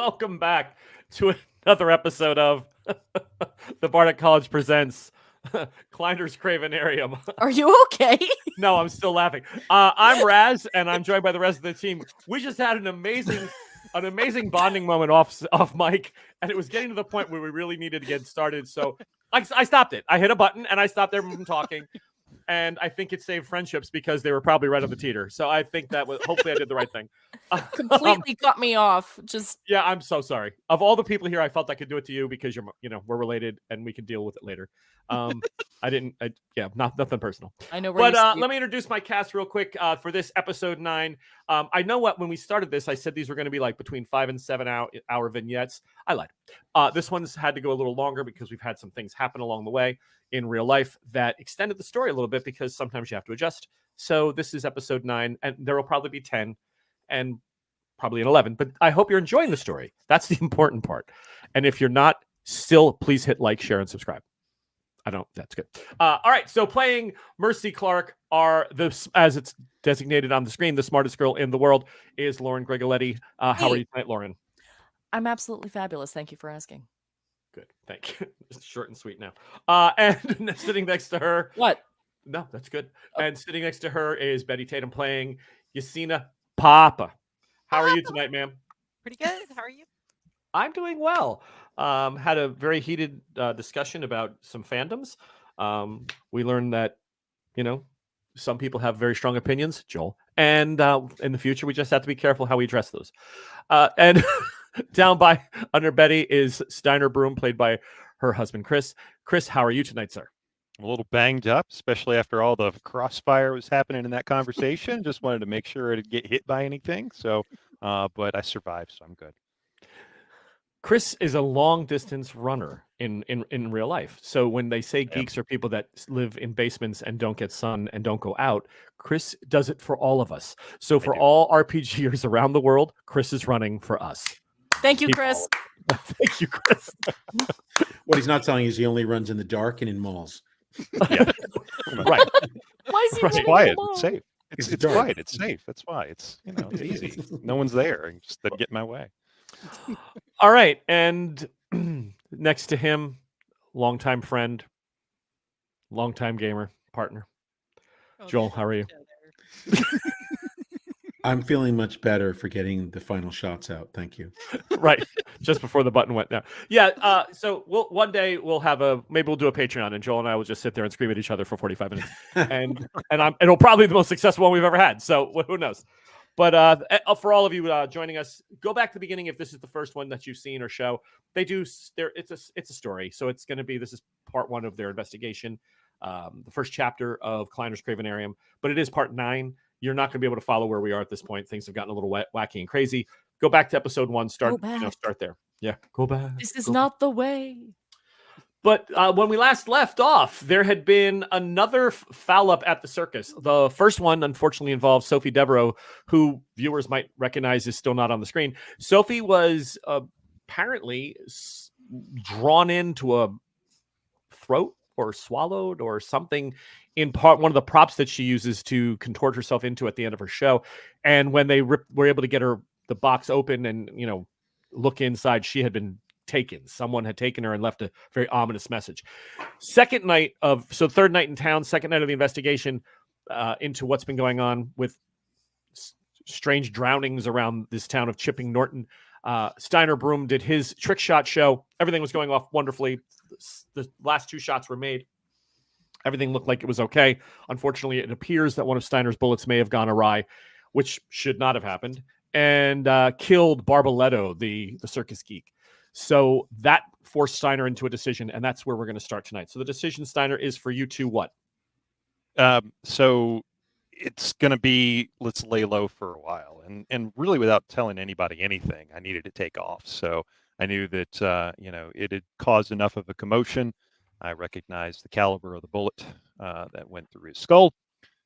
Welcome back to another episode of the Bardic College presents Kleiner's Kravenarium. Are you okay? No, I'm still laughing. I'm Raz, and I'm joined by the rest of the team. We just had an amazing bonding moment off mic, and it was getting to the point where we really needed to get started. So I stopped it. I hit a button, and I stopped everyone from talking. And I think it saved friendships because they were probably right on the teeter. So I think that was hopefully I did the right thing. Completely cut me off. Just yeah, I'm so sorry. Of all the people here, I felt I could do it to you because we're related and we can deal with it later. Nothing personal. I know where But let me introduce my cast real quick for this episode 9. I know when we started this, I said these were going to be like between 5 and 7 hour vignettes. I lied. This one's had to go a little longer because we've had some things happen along the way in real life that extended the story a little bit because sometimes you have to adjust. So this is episode 9, and there will probably be 10 and probably an 11. But I hope you're enjoying the story. That's the important part. And if you're not, still please hit like, share, and subscribe. That's good. All right. So playing Mercy Clark as it's designated on the screen, the smartest girl in the world is Lauren Gregoletti. How are you tonight, Lauren? I'm absolutely fabulous. Thank you for asking. Good. Thank you. It's short and sweet now. And sitting next to her. What? No, that's good. And sitting next to her is Betty Tatum playing Yasina Papa. How are you tonight, ma'am? Pretty good. How are you? I'm doing well. Had a very heated discussion about some fandoms. We learned that, some people have very strong opinions, Joel. And in the future, we just have to be careful how we address those. And down under Betty is Steiner Broom, played by her husband, Chris. Chris, how are you tonight, sir? A little banged up, especially after all the crossfire was happening in that conversation. Just wanted to make sure I didn't get hit by anything. So, but I survived, so I'm good. Chris is a long distance runner in real life. So when they say geeks are people that live in basements and don't get sun and don't go out, Chris does it for all of us. So for all RPGers around the world, Chris is running for us. Thank you, Chris. Thank you, Chris. What he's not telling you is he only runs in the dark and in malls. Yeah. Right. Why is he It's running quiet. alone? It's safe. It's quiet. It's safe. That's why. It's easy. No one's there. I just didn't get in my way. All right. And next to him, longtime friend, longtime gamer, partner. Joel, how are you? I'm feeling much better for getting the final shots out. Thank you. Right. Just before the button went down. Yeah. So one day maybe we'll do a Patreon, and Joel and I will just sit there and scream at each other for 45 minutes. And it'll probably be the most successable one we've ever had. So who knows? But for all of you joining us, go back to the beginning if this is the first one that you've seen or show. It's a story. So this is part 1 of their investigation, the first chapter of Kleiner's Kravenarium. But it is part 9. You're not going to be able to follow where we are at this point. Things have gotten a little wacky and crazy. Go back to episode 1. Start there. Yeah, go back. This is not the way. But when we last left off, there had been another foul up at the circus. The first one, unfortunately, involved Sophie Devereaux, who viewers might recognize is still not on the screen. Sophie was apparently drawn into a throat or swallowed or something in one of the props that she uses to contort herself into at the end of her show. And when they were able to get the box open and, look inside, she had been taken. Someone had taken her and left a very ominous message. Third night in town, second night of the investigation into what's been going on with strange drownings around this town of Chipping Norton. Steiner Broom did his trick shot show. Everything was going off wonderfully. The last 2 shots were made. Everything looked like it was okay. Unfortunately, it appears that one of Steiner's bullets may have gone awry, which should not have happened, and killed Barbaletto, the circus geek. So that forced Steiner into a decision, and that's where we're going to start tonight. So the decision, Steiner, is for you to what? So it's going to be, let's lay low for a while. And really without telling anybody anything, I needed to take off. So I knew that, it had caused enough of a commotion. I recognized the caliber of the bullet that went through his skull.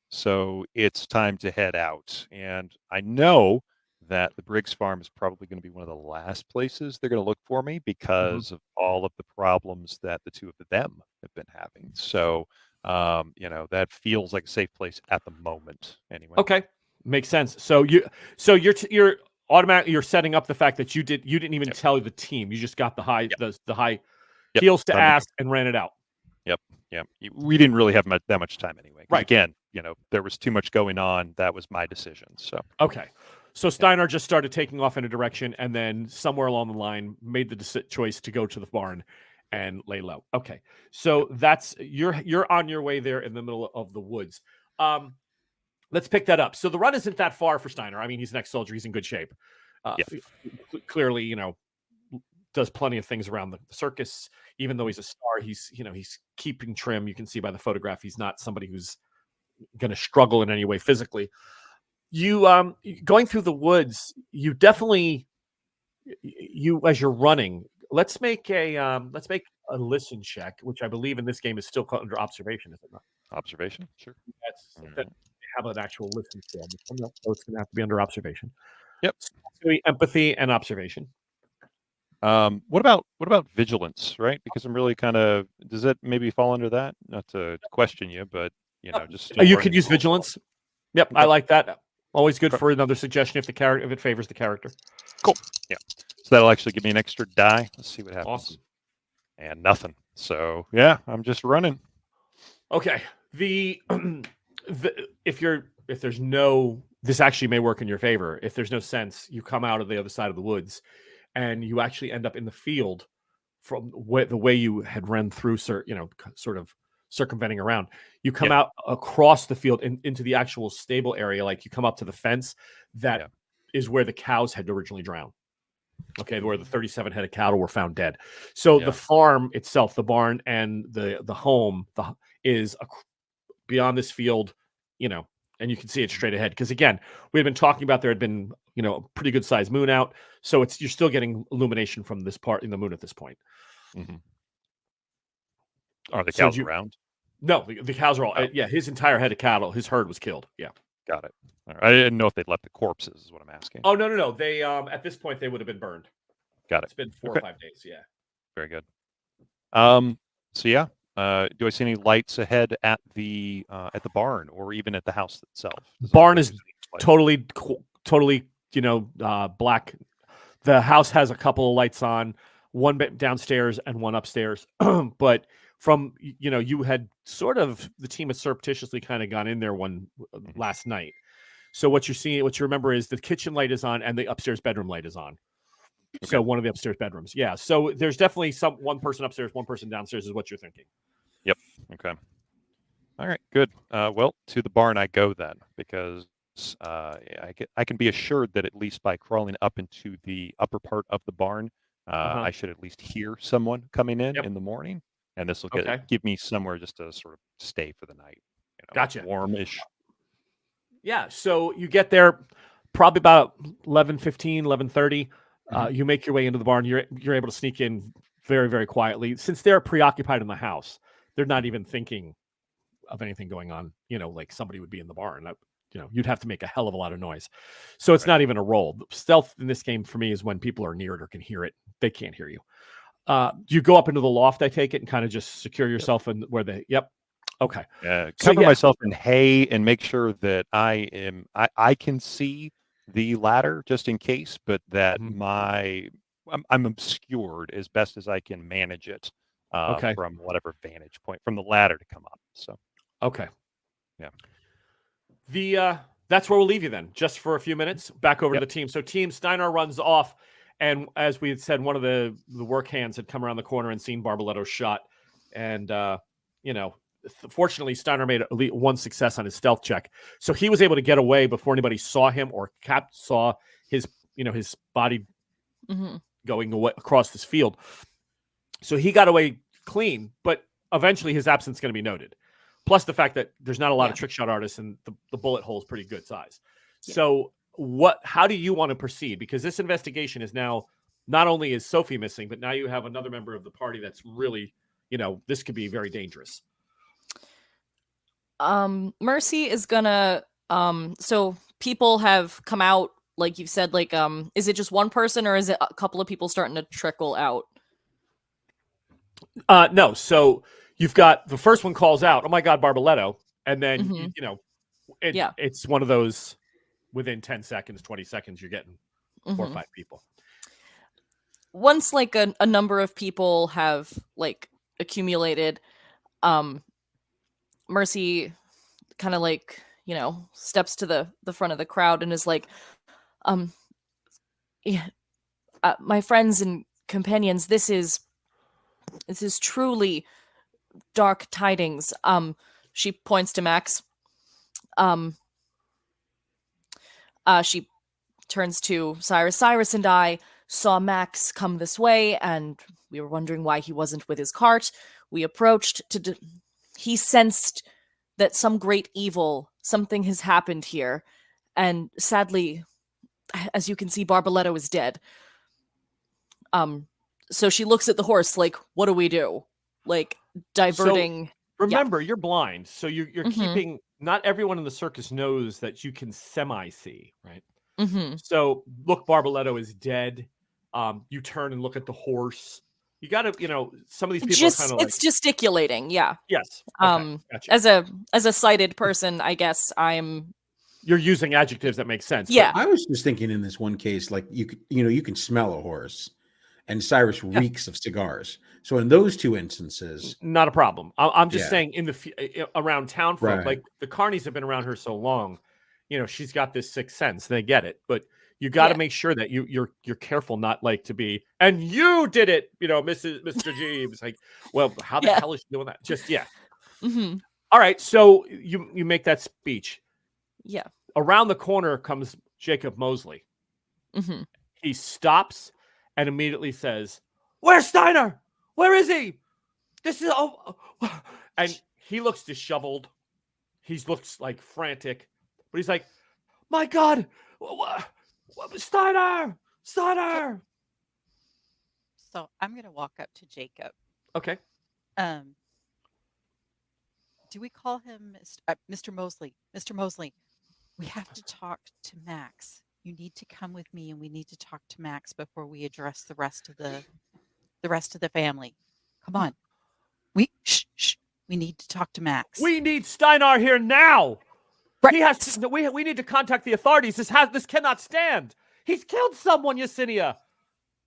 So it's time to head out. And I know that the Briggs farm is probably going to be one of the last places they're going to look for me because of all of the problems that the two of them have been having. So, that feels like a safe place at the moment anyway. Okay. Makes sense. So you're automatically you're setting up the fact that you didn't even tell the team. You just got the high the high heels to ass and ran it out. Yep. We didn't really have that much time anyway. Right. Again, there was too much going on. That was my decision. So okay. So Steiner just started taking off in a direction, and then somewhere along the line made the choice to go to the barn and lay low. Okay. So that's you're on your way there in the middle of the woods. Let's pick that up. So the run isn't that far for Steiner. I mean, he's an ex-soldier. He's in good shape. Clearly, does plenty of things around the circus. Even though he's a star, he's keeping trim. You can see by the photograph, he's not somebody who's going to struggle in any way physically. You going through the woods, you definitely as you're running. Let's make a listen check, which I believe in this game is still under observation, is it not? Observation, sure. That have an actual listen skill. So it's going to have to be under observation. Yep. So empathy and observation. What about vigilance, right? Because I'm really does that maybe fall under that? Not to question you, but just you could use vigilance. Yep, okay. I like that. Always good for another suggestion if it favors the character. Cool. Yeah. So that'll actually give me an extra die. Let's see what happens. Awesome. And nothing. So yeah, I'm just running. Okay. If there's no, this actually may work in your favor. If there's no sense, you come out of the other side of the woods, and you actually end up in the field from the way you had run through, sort of circumventing around. You come out across the field into the actual stable area, like you come up to the fence that is where the cows had originally drowned. Okay, where the 37 head of cattle were found dead. So the farm itself, the barn and the home, is beyond this field, and you can see it straight ahead. Because again, we had been talking about there had been, a pretty good sized moon out. So you're still getting illumination from this part in the moon at this point. Mm-hmm. Are the cows around? No, the cows are all. His entire head of cattle, his herd was killed. Yeah, got it. All right. I didn't know if they'd left the corpses. Is what I'm asking. Oh no. They at this point they would have been burned. Got it. It's been 4 or 5 days. Yeah. Very good. So yeah. Do I see any lights ahead at the barn or even at the house itself? Barn is totally black. The house has a couple of lights on, one downstairs and one upstairs. But from you had sort of the team had surreptitiously kind of gone in there last night. So what you remember is the kitchen light is on and the upstairs bedroom light is on. Okay. So one of the upstairs bedrooms. Yeah. So there's definitely one person upstairs, one person downstairs is what you're thinking. Yep. Okay. All right. Good. Well, to the barn I go then, because I can be assured that at least by crawling up into the upper part of the barn, I should at least hear someone coming in the morning, and this will give me somewhere just to sort of stay for the night. Gotcha. Warmish. Yeah. So you get there probably about 11:15, 11:30. You make your way into the barn. You're able to sneak in very, very quietly. Since they're preoccupied in the house, they're not even thinking of anything going on. Like somebody would be in the barn. You'd have to make a hell of a lot of noise. So it's not even a roll. Stealth in this game for me is when people are near it or can hear it. They can't hear you. You go up into the loft, I take it, and kind of just secure yourself in where okay. Cover myself in hay and make sure that I can see the ladder just in case, but that I'm obscured as best as I can manage it from whatever vantage point from the ladder to come up. So that's where we'll leave you then, just for a few minutes. Back over to the team. So Team Steiner runs off, and as we had said, one of the work hands had come around the corner and seen Barbaletto's shot, and fortunately Steiner made at least one success on his stealth check, so he was able to get away before anybody saw him or saw his his body going away across this field. So he got away clean, but eventually his absence is going to be noted. Plus the fact that there's not a lot of trick shot artists and the bullet hole is pretty good size. Yeah. So how do you want to proceed? Because this investigation is now, not only is Sophie missing, but now you have another member of the party that's really, this could be very dangerous. Mercy is gonna, so people have come out, like you've said, like, is it just one person or is it a couple of people starting to trickle out? No. So you've got the first one calls out, "Oh my God, Barbaletto." And then, it's one of those within 10 seconds, 20 seconds, you're getting 4 or Mhm. 5 people. Once like a number of people have like accumulated, Mercy kind of like, steps to the front of the crowd and is like, um yeah, my friends and companions, this is truly dark tidings. She points to Max. um she turns to Cyrus. Cyrus and I saw Max come this way, and we were wondering why he wasn't with his cart. We approached he sensed that some great evil, something has happened here, and sadly, as you can see, Barbaletto is dead. So she looks at the horse like, what do we do? Like, diverting. Remember, you're blind, so you're Mhm. keeping. Not everyone in the circus knows that you can semi-see, right? Mm-hmm. So look, Barbaletto is dead. You turn and look at the horse. You got to, some of these people are kind of like, It's gesticulating, yeah. yes. Okay, gotcha. As a sighted person, I guess You're using adjectives that make sense. Yeah. I was just thinking in this one case, like you can smell a horse, and Cyrus reeks of cigars. So in those two instances, not a problem. I'm just Yeah. saying around town folk, Right. like the Carnies have been around her so long, she's got this sixth sense. They get it, but you got to make sure that you're careful not like to be, and you did it, Mr. Jeeves. Like, well, how the hell is she doing that? Just Mm-hmm. All right, so you make that speech. Yeah. Around the corner comes Jacob Mosley. Mm-hmm. He stops and immediately says, "Where's Steiner? Where is he? This is and he looks disheveled. He looks like frantic, but he's like, "My God, Steiner! Steiner!" So I'm going to walk up to Jacob. Okay. Do we call him Mr. Mosley? Mr. Mosley, we have to talk to Max. You need to come with me, and we need to talk to Max before we address the rest of the family. Come on. Shh. We need to talk to Max. We need Steinar here now. Right. He has to. We need to contact the authorities. This cannot stand. He's killed someone, Yesenia.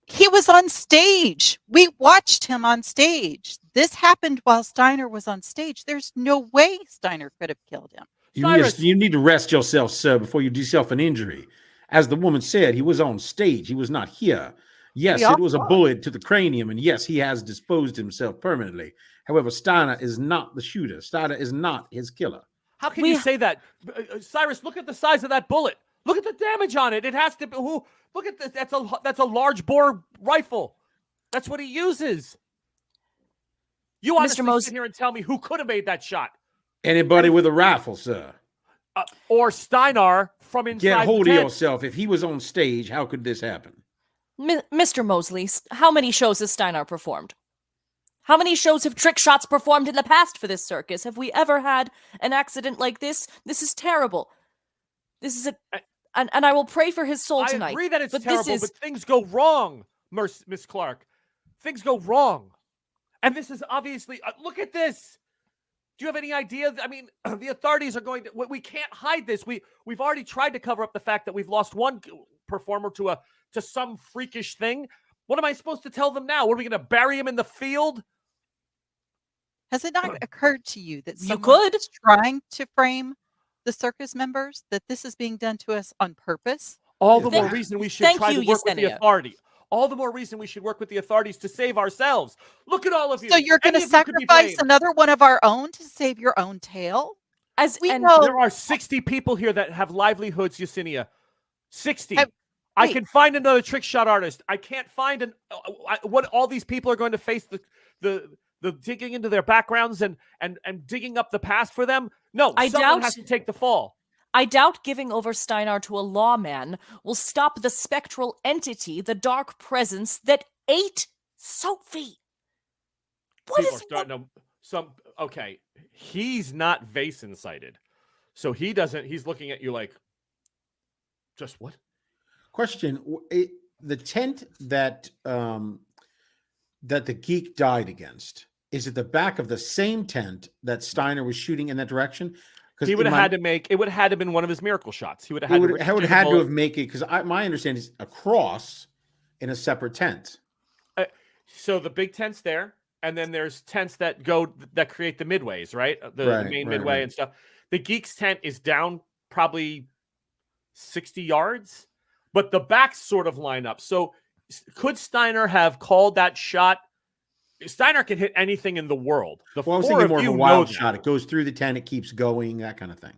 He was on stage. We watched him on stage. This happened while Steiner was on stage. There's no way Steiner could have killed him. You need to rest yourself, sir, before you do yourself an injury. As the woman said, he was on stage. He was not here. Yes, it was a bullet to the cranium, and yes, he has disposed himself permanently. However, Steiner is not the shooter. Steiner is not his killer. How can you say that? Cyrus, look at the size of that bullet. Look at the damage on it. It has to be. Look at this. That's a large bore rifle. That's what he uses. You honestly sit here and tell me who could have made that shot? Anybody with a rifle, sir. Or Steinar from inside. Get hold of yourself. If he was on stage, how could this happen? Mr. Mosley, how many shows has Steinar performed? How many shows have trick shots performed in the past for this circus? Have we ever had an accident like this? This is terrible. This is and I will pray for his soul tonight. I agree that it's terrible, but things go wrong, Miss Clark. Things go wrong. And this is obviously, look at this. Do you have any idea? I mean, the authorities are going to, we can't hide this. We've already tried to cover up the fact that we've lost one performer to some freakish thing. What am I supposed to tell them now? Are we going to bury him in the field? Has it not occurred to you that you could trying to frame the circus members, that this is being done to us on purpose? All the more reason we should try to work with the Yesenia. authority. All the more reason we should work with the authorities to save ourselves. Look at all of you. So you're going to sacrifice another one of our own to save your own tail? As we and know, there are 60 people here that have livelihoods, Yesenia. 60. I can find another trick shot artist. I can't find what all these people are going to face the digging into their backgrounds and digging up the past for them. No, someone has to take the fall. I doubt giving over Steinar to a lawman will stop the spectral entity, the dark presence that ate Sophie. Okay, he's not Vason sighted, so he doesn't. He's looking at you like, just what? Question: the tent that the geek died against, is it the back of the same tent that Steiner was shooting in that direction? He would have had to make it. Would have had to been one of his miracle shots. He would have had to. Would had to have make it because my understanding is a cross in a separate tent. So the big tent's there, and then there's tents that create the midways, right? The main midway and stuff. The Geeks tent is down probably 60 yards, but the backs sort of line up. So could Steiner have called that shot? Steiner can hit anything in the world. I was thinking more of a wild shot. It goes through the tent, it keeps going, that kind of thing.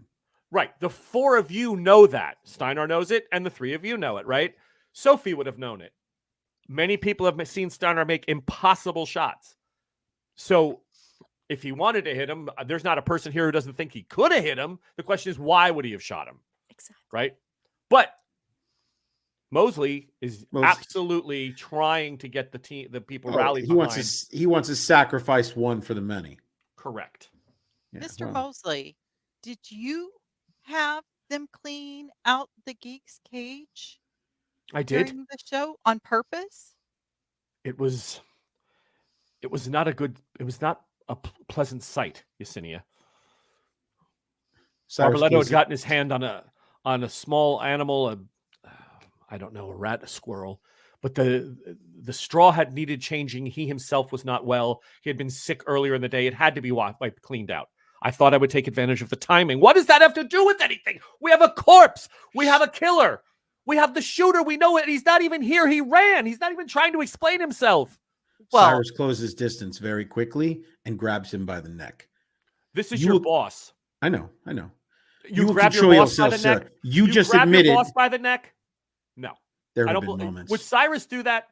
Right. The four of you know that. Steiner knows it, and the three of you know it, right? Sophie would have known it. Many people have seen Steiner make impossible shots. So if he wanted to hit him, there's not a person here who doesn't think he could have hit him. The question is, why would he have shot him? Exactly. Right? But Mosley is absolutely trying to get the people rallied behind. He wants to sacrifice one for the many. Correct. Yeah, Mr. Mosley, did you have them clean out the Geek's cage? I did. During the show on purpose? It was not a pleasant sight, Yesenia. Barbaletto had gotten his hand on a small animal, I don't know, a rat, a squirrel, but the straw had needed changing. He himself was not well. He had been sick earlier in the day. It had to be wiped cleaned out. I thought I would take advantage of the timing. What does that have to do with anything? We have a corpse. We have a killer. We have the shooter. We know it. He's not even here. He ran. He's not even trying to explain himself. Well, Cyrus closes distance very quickly and grabs him by the neck. This is your boss. I know. You grab your boss by the neck. You just admitted your boss by the neck. No, there have been moments. Would Cyrus do that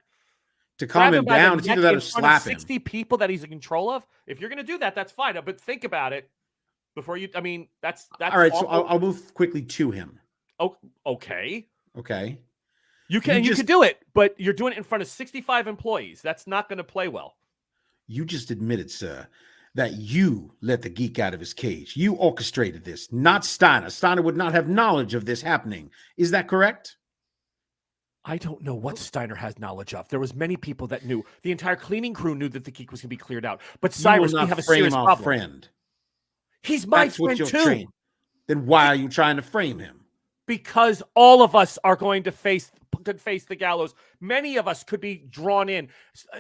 to calm him down? It's either that or slap him. 60 people that he's in control of. If you're going to do that, that's fine. But think about it before you. I mean, that's all right. Awful. So I'll move quickly to him. Oh, okay. Okay. You can do it, but you're doing it in front of 65 employees. That's not going to play well. You just admitted, sir, that you let the geek out of his cage. You orchestrated this, not Steiner. Steiner would not have knowledge of this happening. Is that correct? I don't know what Steiner has knowledge of. There was many people that knew. The entire cleaning crew knew that the geek was going to be cleared out. But Cyrus, we have a serious problem. Friend. He's my friend too. Then why are you trying to frame him? Because all of us are going to face the gallows. Many of us could be drawn in.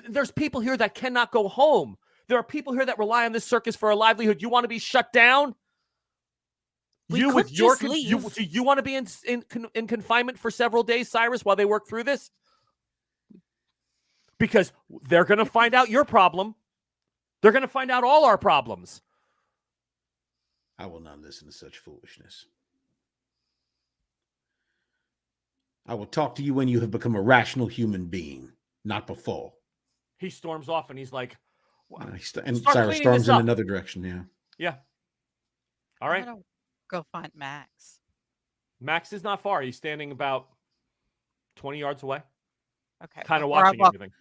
There's people here that cannot go home. There are people here that rely on this circus for a livelihood. You want to be shut down? Do you want to be in confinement for several days, Cyrus, while they work through this? Because they're going to find out your problem. They're going to find out all our problems. I will not listen to such foolishness. I will talk to you when you have become a rational human being, not before. He storms off and he's like, and Cyrus storms in another direction. Yeah. Yeah. All right. I'm gonna go find Max. Max is not far. He's standing about 20 yards away. Okay. Kind of watching everything.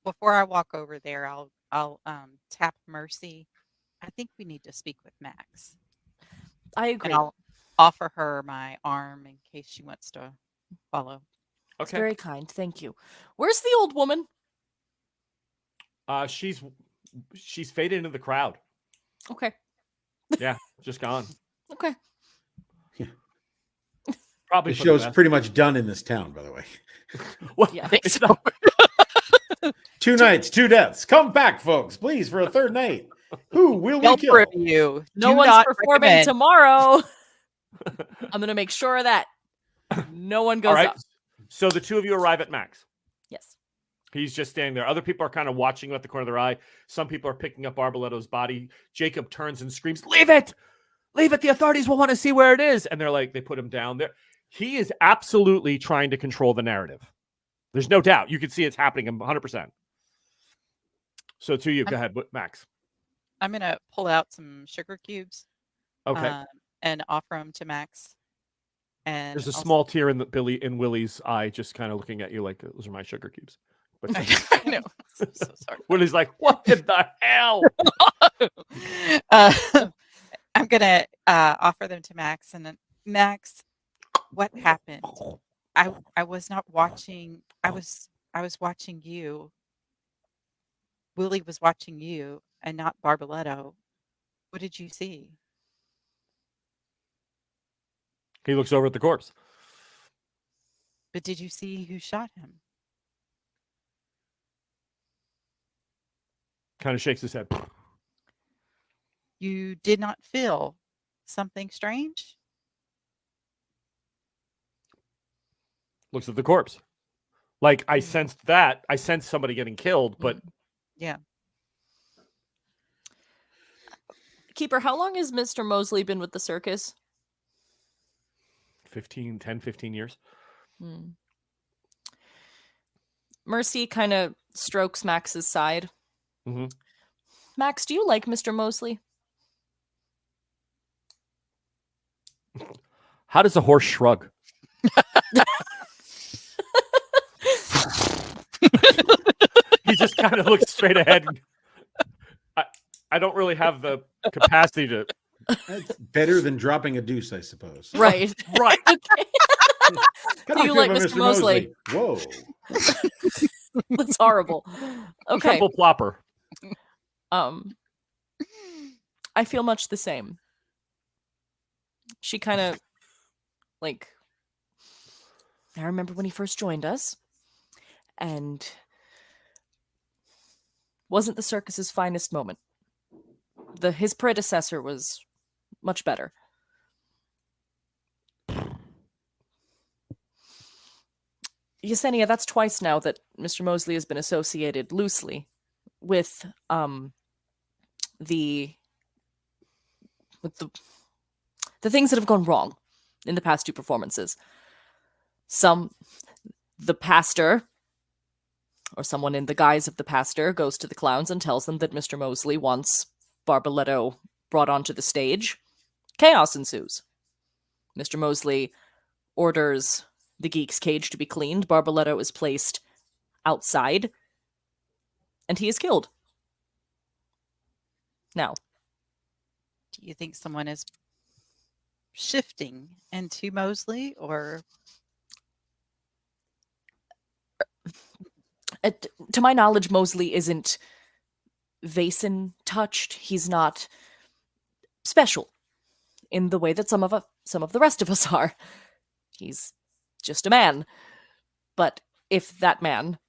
Before I walk over there, I'll tap Mercy. I think we need to speak with Max. I agree. And I'll offer her my arm in case she wants to follow. Okay. It's very kind. Thank you. Where's the old woman? She's faded into the crowd. Okay. Yeah, just gone. Okay. Yeah. Probably the show's pretty much done in this town, by the way. Well, yeah. It's not... 2 nights, 2 deaths. Come back, folks, please, for a third night. Who will we kill? Review. No one's performing tomorrow. I'm going to make sure of that. No one goes up. So the two of you arrive at Max. Yes. He's just standing there. Other people are kind of watching him at the corner of their eye. Some people are picking up Barbaletto's body. Jacob turns and screams, "Leave it! Leave it! The authorities will want to see where it is." And they're like, they put him down there. He is absolutely trying to control the narrative. There's no doubt. You can see it's happening 100%. So to you, go ahead, Max. I'm going to pull out some sugar cubes. Okay. And offer them to Max. And there's a small tear in Willie's eye, just kind of looking at you like, those are my sugar cubes. But I know. So sorry. Willie's like, what in the hell? I'm going to offer them to Max. And then, Max, what happened? I was not watching. I was watching you. Willie was watching you and not Barbaletto. What did you see? He looks over at the corpse. But did you see who shot him? Kind of shakes his head. You did not feel something strange? Looks at the corpse. Like, I sensed that. I sensed somebody getting killed, but Yeah. Keeper, how long has Mr. Mosley been with the circus? 10, 15 years. Mercy kind of strokes Max's side. Mm-hmm. Max, do you like Mr. Mosley? How does a horse shrug? He just kind of looks straight ahead. I don't really have the capacity to. That's better than dropping a deuce, I suppose. Right. Right. How Do you like feel Mr. Mosley? Whoa. That's horrible. Okay. Triple plopper. I feel much the same. She kind of like, I remember when he first joined us, and wasn't the circus's finest moment. His predecessor was much better. Yesenia, that's twice now that Mr. Mosley has been associated loosely with the things that have gone wrong in the past two performances. The pastor, or someone in the guise of the pastor, goes to the clowns and tells them that Mr. Mosley wants Barbaletto brought onto the stage. Chaos ensues. Mr. Mosley orders the geek's cage to be cleaned. Barbaletto is placed outside, and he is killed. Now, Do you think someone is shifting into Mosley, or to my knowledge, Mosley isn't Vason touched. He's not special in the way that some of the rest of us are. He's just a man. But if that man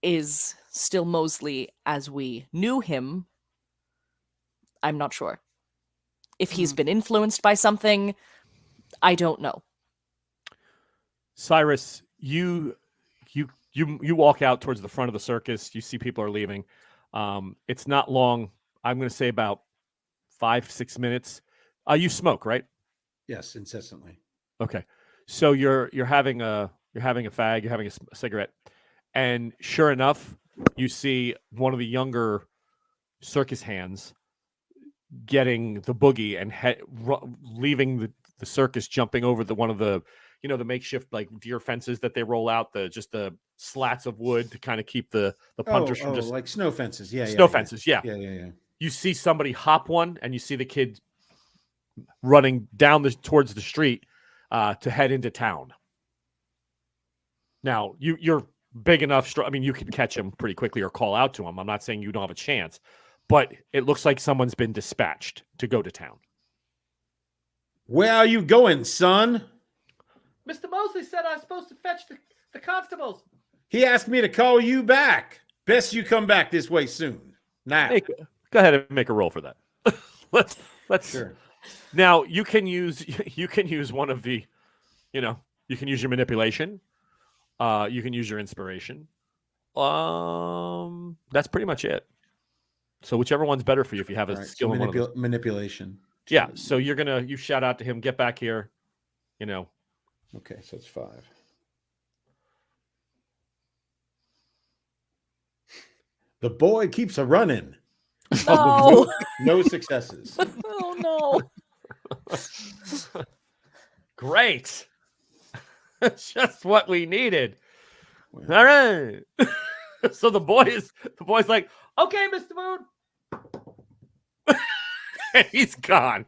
is still Mosley as we knew him, I'm not sure. If he's been influenced by something, I don't know. Cyrus, you walk out towards the front of the circus. You see people are leaving. It's not long. I'm going to say about 5-6 minutes. You smoke, right? Yes, incessantly. Okay. So you're having a fag, you're having a cigarette, and sure enough, you see one of the younger circus hands getting the boogie and leaving the circus, jumping over one of the the makeshift like deer fences that they roll out, the slats of wood to kind of keep the punters from just like snow fences. fences. Yeah. You see somebody hop one, and you see the kid running down towards the street to head into town. Now you're big enough. I mean, you can catch him pretty quickly or call out to him. I'm not saying you don't have a chance, but it looks like someone's been dispatched to go to town. Where are you going, son? Mr. Mosley said I was supposed to fetch the constables. He asked me to call you back. Best you come back this way soon. Now. Go ahead and make a roll for that. Let's Sure. Now you can use one of the, you can use your manipulation. You can use your inspiration. That's pretty much it. So whichever one's better for you if you have a skill in one of those. Manipulation. Yeah. So you shout out to him, get back here. Okay, so it's 5. The boy keeps a running. No. No successes. Oh no. Great. Just what we needed. All right. So the boy's like, okay, Mr. Moon. And he's gone.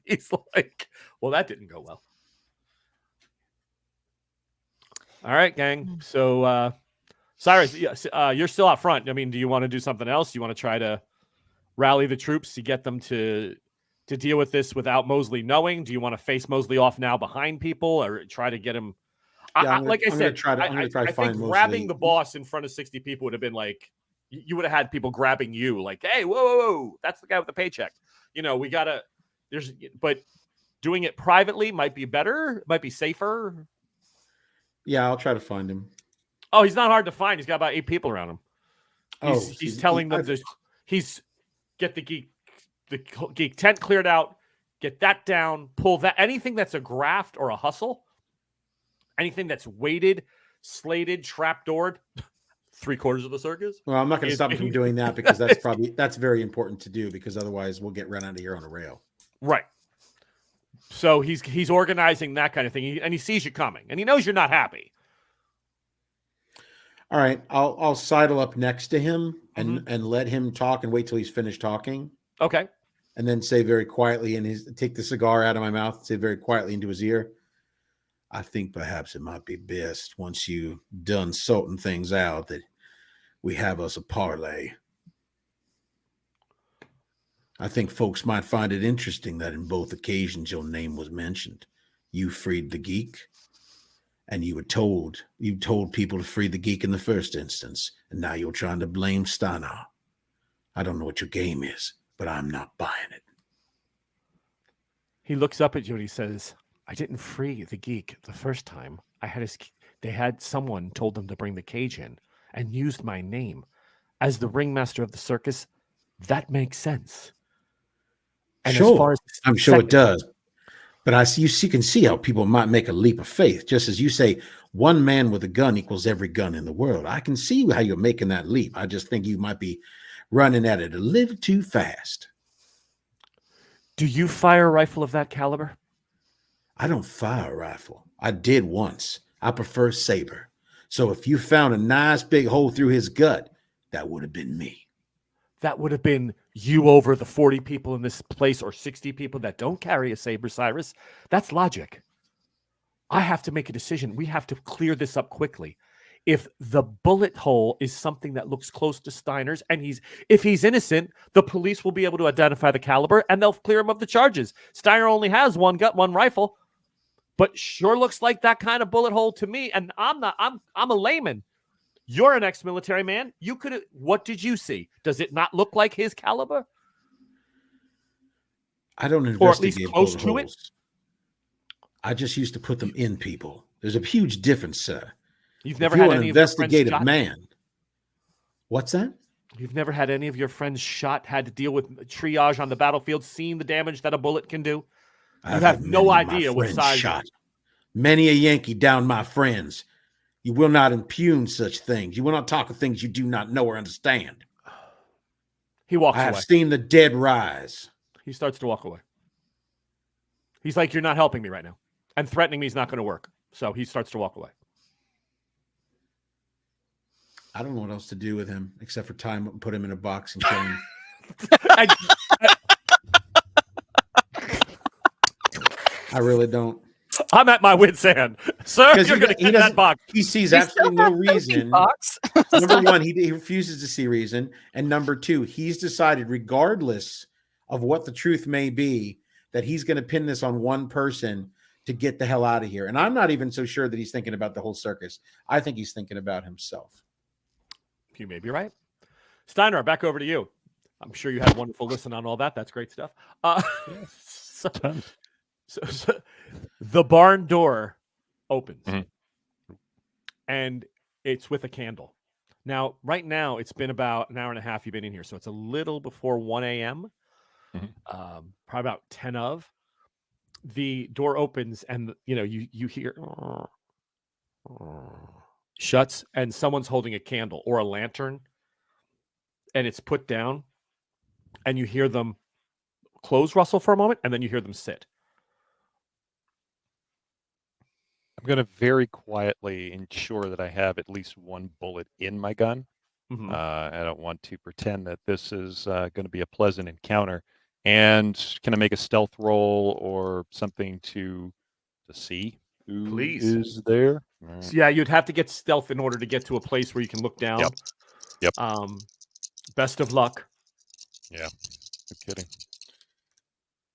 He's like, well, that didn't go well. All right, gang. So, Cyrus, you're still out front. I mean, do you want to do something else? You want to try to rally the troops to get them to to deal with this without Mosley knowing? Do you want to face Mosley off now behind people, or try to get him? Yeah, I'm gonna try to I find think Mosley. grabbing the boss in front of 60 people would have been like, you would have had people grabbing you, like, hey, whoa, that's the guy with the paycheck. We gotta. But doing it privately might be better, might be safer. Yeah, I'll try to find him. Oh, he's not hard to find. He's got about 8 people around him. He's telling them get the geek tent cleared out, get that down, pull that, anything that's a graft or a hustle, anything that's weighted, slated, trapdoored, 3/4 of the circus. Well, I'm not going to stop him from doing that because that's very important to do, because otherwise we'll get run out of here on a rail. Right. So he's organizing that kind of thing, and he sees you coming, and he knows you're not happy. All right, I'll sidle up next to him and let him talk and wait till he's finished talking. Okay. And then say very quietly, take the cigar out of my mouth, say very quietly into his ear, I think perhaps it might be best, once you done sorting things out, that we have us a parlay. I think folks might find it interesting that in both occasions your name was mentioned. You freed the geek, and you told people to free the geek in the first instance, and now you're trying to blame Steiner. I don't know what your game is, but I'm not buying it. He looks up at you and he says, I didn't free the geek the first time. They had someone told them to bring the cage in and used my name. As the ringmaster of the circus, that makes sense. And sure, I'm sure it does. But you can see how people might make a leap of faith. Just as you say, one man with a gun equals every gun in the world. I can see how you're making that leap. I just think you might be running at it a little too fast. Do you fire a rifle of that caliber? I don't fire a rifle. I did once. I prefer saber. So if you found a nice big hole through his gut, that would have been me. That would have been you over the 40 people in this place, or 60 people that don't carry a saber, Cyrus. That's logic. I have to make a decision. We have to clear this up quickly. If the bullet hole is something that looks close to Steiner's, and if he's innocent, the police will be able to identify the caliber and they'll clear him of the charges. Steiner only has one rifle, but sure looks like that kind of bullet hole to me. And I'm a layman. You're an ex-military man. What did you see? Does it not look like his caliber? I don't investigate, or at least close to holes. It. I just used to put them in people. There's a huge difference, sir. You've never had any investigative of your friends shot? Man. What's that? You've never had any of your friends shot, had to deal with triage on the battlefield, seen the damage that a bullet can do? You have no idea what size. Shot. Many a Yankee down my friends. You will not impugn such things. You will not talk of things you do not know or understand. He walks away. I have seen the dead rise. He starts to walk away. He's like, you're not helping me right now. And threatening me is not going to work. So he starts to walk away. I don't know what else to do with him except for tie him up and put him in a box and kill him. I really don't. I'm at my wit's end. Sir, you're going to get that box. He sees absolutely no reason. Number one, he refuses to see reason. And number two, he's decided, regardless of what the truth may be, that he's going to pin this on one person to get the hell out of here. And I'm not even so sure that he's thinking about the whole circus. I think he's thinking about himself. You may be right. Steiner, back over to you. I'm sure you had a wonderful listen on all that. That's great stuff. So the barn door opens, and it's with a candle. Now, right now, it's been about an hour and a half you've been in here, so it's a little before 1 a.m., probably about 10 of. The door opens, and you hear shuts, and someone's holding a candle or a lantern, and it's put down, and you hear them close rustle for a moment, and then you hear them sit. I'm going to very quietly ensure that I have at least one bullet in my gun. I don't want to pretend that this is going to be a pleasant encounter. And can I make a stealth roll or something to see who is there? So, yeah, you'd have to get stealth in order to get to a place where you can look down. Yep. Best of luck. Yeah, no kidding.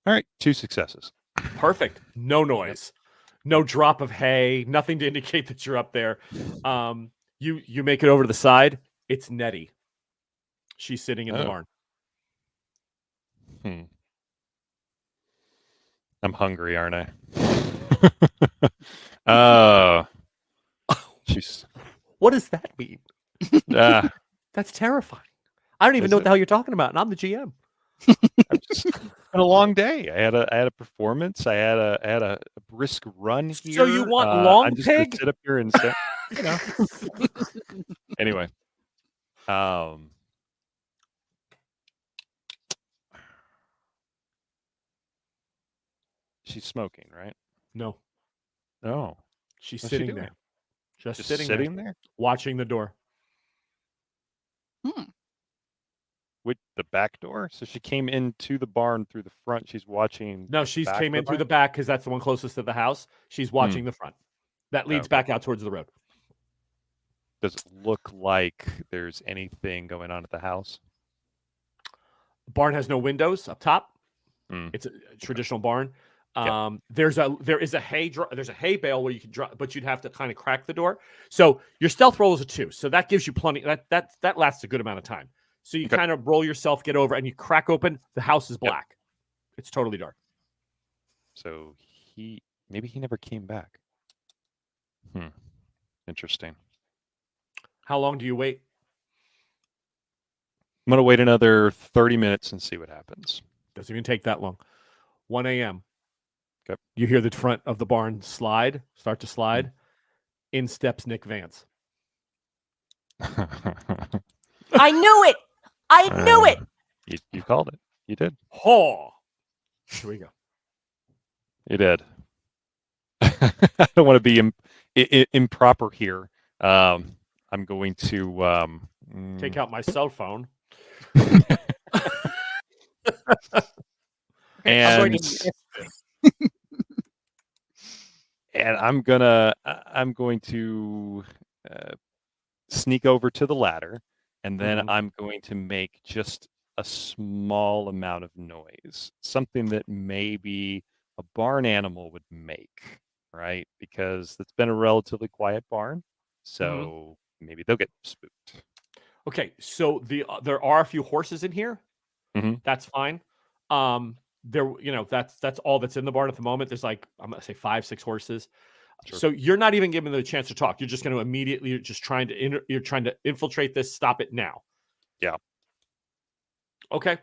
All right, 2 successes. Perfect. No noise. No drop of hay. Nothing to indicate that you're up there. You make it over to the side. It's Nettie. She's sitting in the Oh. barn. I'm hungry, aren't I? Oh, she's. What does that mean? Uh, That's terrifying. I don't even Is know what it? the hell you're talking about, and I'm the GM. it's been a long day. I had a performance. I had a brisk run here. So you want long I'm just gonna pig? sit up here and say, Anyway, she's smoking, right? No, No, she's what's she sitting doing? there. Just Just sitting there, watching the door. with the back door. So she came into the barn through the front. She's watching. No, the she's back came of in through barn? the back because that's the one closest to the house. She's watching the front. That leads Okay. back out towards the road. Does it look like there's anything going on at the house? Barn has no windows up top. Mm. It's a traditional barn. Yeah. There is a hay bale where you can drop, but you'd have to kind of crack the door. So your stealth roll is a 2, so that gives you plenty. That lasts a good amount of time. So you Okay. kind of roll yourself, get over, and you crack open. The house is black. It's totally dark. So maybe he never came back. Interesting. How long do you wait? I'm gonna wait another 30 minutes and see what happens. Doesn't even take that long. 1 a.m. Okay. You hear the front of the barn start to slide. In steps Nick Vance. I knew it. I knew it. You called it. You did. Haw! Here we go. You did. I don't want to be improper here. I'm going to Take out my cell phone. and and I'm going to sneak over to the ladder, and then I'm going to make just a small amount of noise, something that maybe a barn animal would make, right? Because it's been a relatively quiet barn, so maybe they'll get spooked. Okay, so there are a few horses in here. Mhm. That's fine. That's all that's in the barn at the moment. There's like, I'm gonna say 5-6 horses. Sure. So you're not even given the chance to talk. You're just going to immediately. You're just trying to infiltrate this. Stop it now. Yeah. Okay.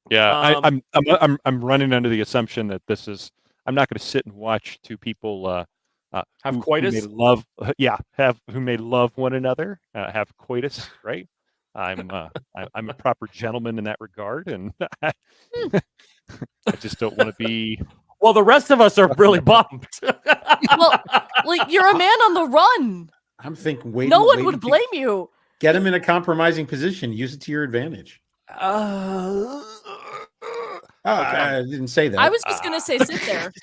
Yeah, I'm running under the assumption that this is. I'm not going to sit and watch two people Have coitus? who may love, who may love one another, have coitus, right? I'm a proper gentleman in that regard, and I just don't want to be. Well, the rest of us are really bummed. Well, like, you're a man on the run. I'm thinking, wait. No one would blame you. Get him in a compromising position. Use it to your advantage. I didn't say that. I was just gonna say, sit there.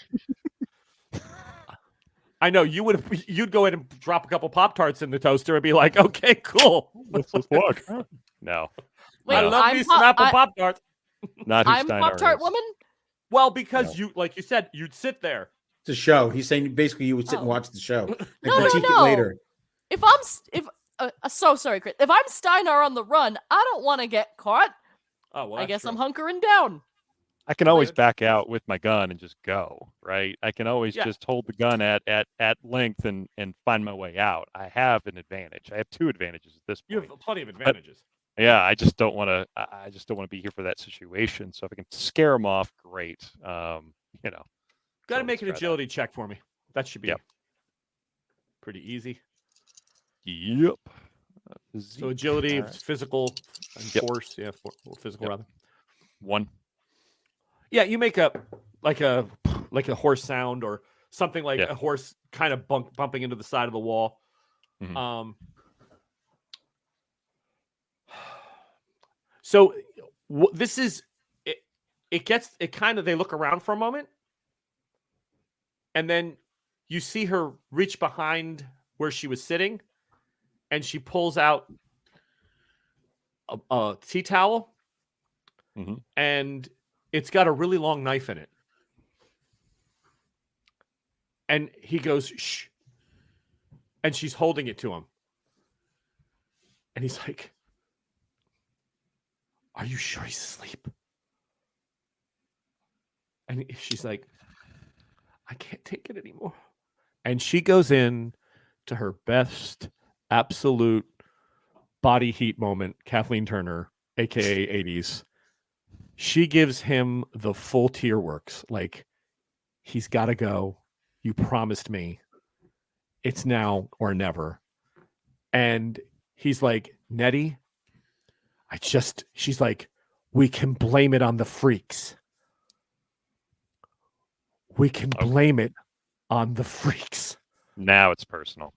I know you'd go in and drop a couple Pop-Tarts in the toaster and be like, okay, cool. Let's walk. No. Wait, I love me some apple Pop-Tarts. Not who I'm Steiner Pop-Tart is. woman. Well, because you, like you said, you'd sit there. It's a show. He's saying basically you would sit and watch the show. And No. critique it later. If so sorry, Chris. If I'm Steinar on the run, I don't want to get caught. Oh, well, I guess true. I'm hunkering down. I can always back out with my gun and just go, right? I can always just hold the gun at length and find my way out. I have an advantage. I have 2 advantages at this point. You have plenty of advantages. Yeah, I just don't want to. I just don't want to be here for that situation. So if I can scare them off, great. Got to so make an let's try agility check for me. That should be pretty easy. Yep. So agility, physical, and force. Yeah, physical rather. 1. Yeah, you make a horse sound or something like a horse kind of bumping into the side of the wall. Mm-hmm. So this is it. It kind of, they look around for a moment, and then you see her reach behind where she was sitting, and she pulls out a tea towel, and It's got a really long knife in it. And he goes, shh. And she's holding it to him. And he's like, are you sure he's asleep? And she's like, I can't take it anymore. And she goes in to her best absolute body heat moment, Kathleen Turner, aka 80s. She gives him the full tear works. Like, he's got to go. You promised me. It's now or never. And he's like, Nettie, she's like, we can blame it on the freaks. We can blame it on the freaks. Now it's personal.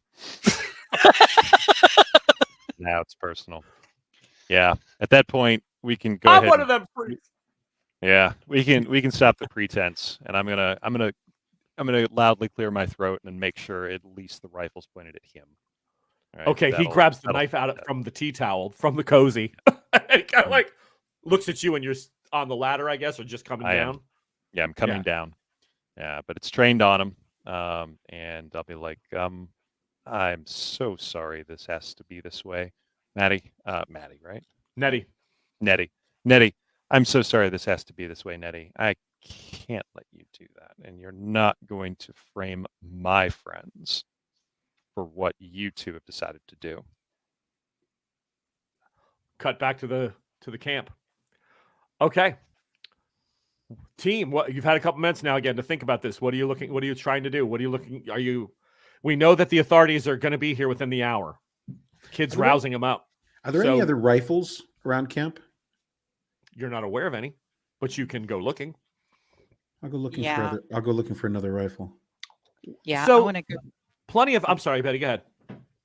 Now it's personal. Yeah. At that point, we can go I'm ahead. one of them freaks. Yeah, we can stop the pretense, and I'm gonna loudly clear my throat and make sure at least the rifle's pointed at him. All right, Okay, he grabs the knife out from the tea towel, from the cozy, and he kind of like looks at you, and you're on the ladder, I guess, or just coming down. Yeah, I'm coming down. Yeah, but it's trained on him, and I'll be like, I'm so sorry this has to be this way, Maddie, right? Nettie. I'm so sorry this has to be this way, Nettie. I can't let you do that, and you're not going to frame my friends for what you two have decided to do. Cut back to the camp. Okay. Team, what you've had a couple minutes now again to think about this. What are you trying to do? We know that the authorities are going to be here within the hour. Kids rousing them up. Are there any other rifles around camp? You're not aware of any, but you can go looking. I'll go looking for another rifle. Yeah, so I want to go. Plenty of. I'm sorry, Betty. Go ahead.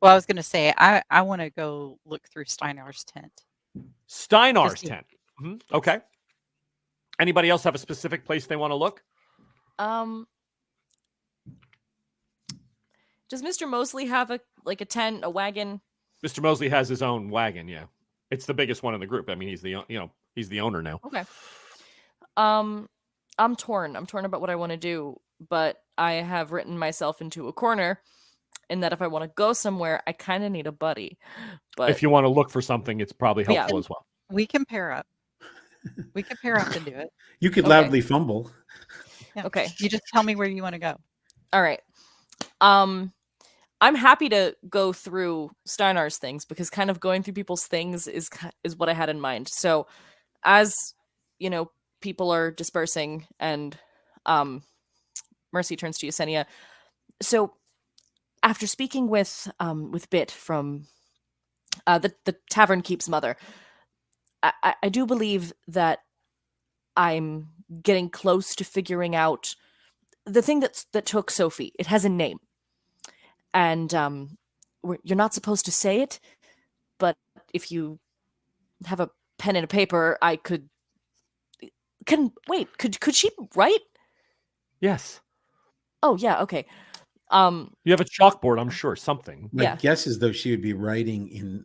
Well, I was going to say I want to go look through Steinar's tent. Steinar's tent. Mm-hmm. Okay. Anybody else have a specific place they want to look? Does Mr. Mosley have a tent, a wagon? Mr. Mosley has his own wagon. Yeah, it's the biggest one in the group. I mean, he's the owner now. Okay. I'm torn. I'm torn about what I want to do, but I have written myself into a corner in that if I want to go somewhere, I kind of need a buddy. But if you want to look for something, it's probably helpful as well. We can pair up. We can pair up and do it. You could loudly fumble. Yeah. Okay. You just tell me where you want to go. All right. I'm happy to go through Steinar's things because kind of going through people's things is what I had in mind. So as, people are dispersing and Mercy turns to Yesenia. So after speaking with Bit from the Tavern Keep's mother, I do believe that I'm getting close to figuring out the thing that took Sophie. It has a name. And you're not supposed to say it, but if you have a pen and a paper, I could she write? Yes. Oh yeah, okay. You have a chalkboard, I'm sure, something. My guess is though she would be writing in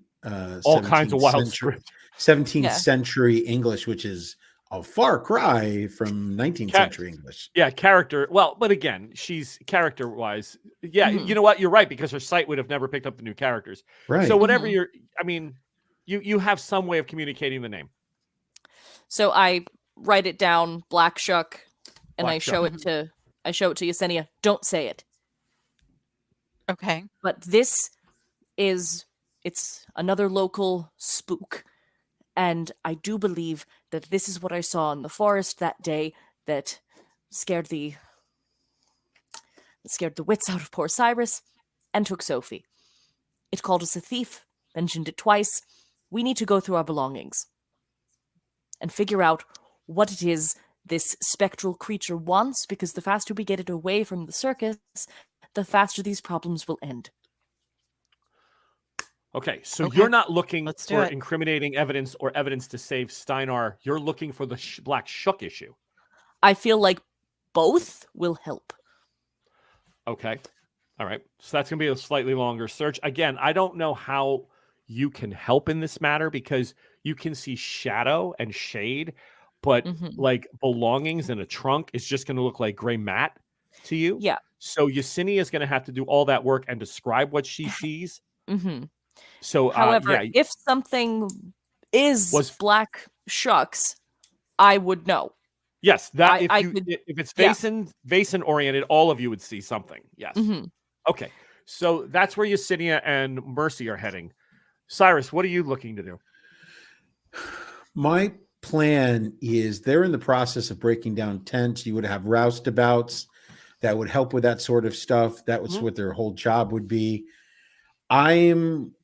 all kinds of wild script. 17th century English, which is a far cry from 19th century English. Yeah, character. Well, but again, she's character-wise. Yeah, you know what? You're right, because her site would have never picked up the new characters. Right. So whatever you have some way of communicating the name. So I write it down, Black Shuck, and I show it to Yesenia. Don't say it. Okay. But it's another local spook. And I do believe that this is what I saw in the forest that day that scared the wits out of poor Cyrus and took Sophie. It called us a thief, mentioned it twice. We need to go through our belongings and figure out what it is this spectral creature wants, because the faster we get it away from the circus, the faster these problems will end. Okay, so you're not looking for it. incriminating evidence or evidence to save Steinar. You're looking for the Black Shuck issue. I feel like both will help. Okay. All right. So that's going to be a slightly longer search. Again, I don't know how you can help in this matter because you can see shadow and shade but Mhm. like belongings in a trunk is just going to look like gray mat to you. Yeah. So Yesenia is going to have to do all that work and describe what she sees. Hmm. So However, yeah, if something is Was- black shucks, I would know. yes, that I if could, it's yeah. Vason oriented, all of you would see something. Yes. Hmm. Okay. So that's where Yesenia and Mercy are heading. Cyrus, what are you looking to do? My plan is they're in the process of breaking down tents. You would have roustabouts that would help with that sort of stuff. That was Mhm. what their whole job would be. I'm